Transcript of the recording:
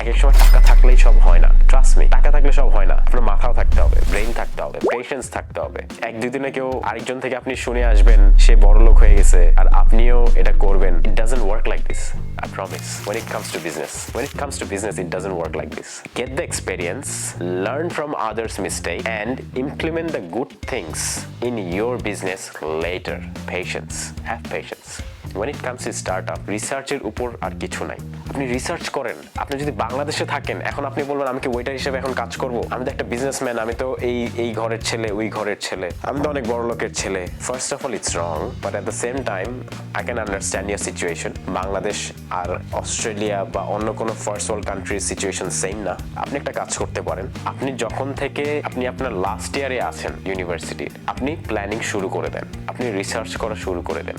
এক সময় টাকা থাকলেই সব হয় না, ট্রাস্ট মি, টাকা থাকলে সব হয় না। আপনার মাথাও থাকতে হবে, ব্রেইন থাকতে হবে, পেশেন্স থাকতে হবে। এক দুই দিনে কেউ আরেকজন থেকে আপনি শুনে আসবেন সে বড় লোক হয়ে গেছে আর আপনিও এটা করবেন। It doesn't work like this, I promise. When it comes to business, it doesn't work like this. Get the experience, learn from others' mistakes, and implement the good things in your business later. Patience. Have patience. When it comes to startup, রিসার্চের উপর আর কিছু নাই। আপনি research করেন। আপনি যদি বাংলাদেশে থাকেন, এখন আপনি বলবেন আমি কি ওয়েটার হিসেবে এখন কাজ করব? আমি তো একটা বিজনেসম্যান, আমি তো এই ঘরের ছেলে, ওই ঘরের ছেলে, আমি তো অনেক বড় লোকের ছেলে। First of all it's wrong, but at the same time I can understand your situation. Bangladesh আর অস্ট্রেলিয়া বা অন্য কোনো ফার্স্ট ওয়ার্ল্ড কান্ট্রির সিচুয়েশন সেম না। আপনি একটা কাজ করতে পারেন, আপনি যখন থেকে আপনি আপনার লাস্ট ইয়ারে আছেন ইউনিভার্সিটির, আপনি প্ল্যানিং শুরু করে দেন, আপনি রিসার্চ করা শুরু করে দেন।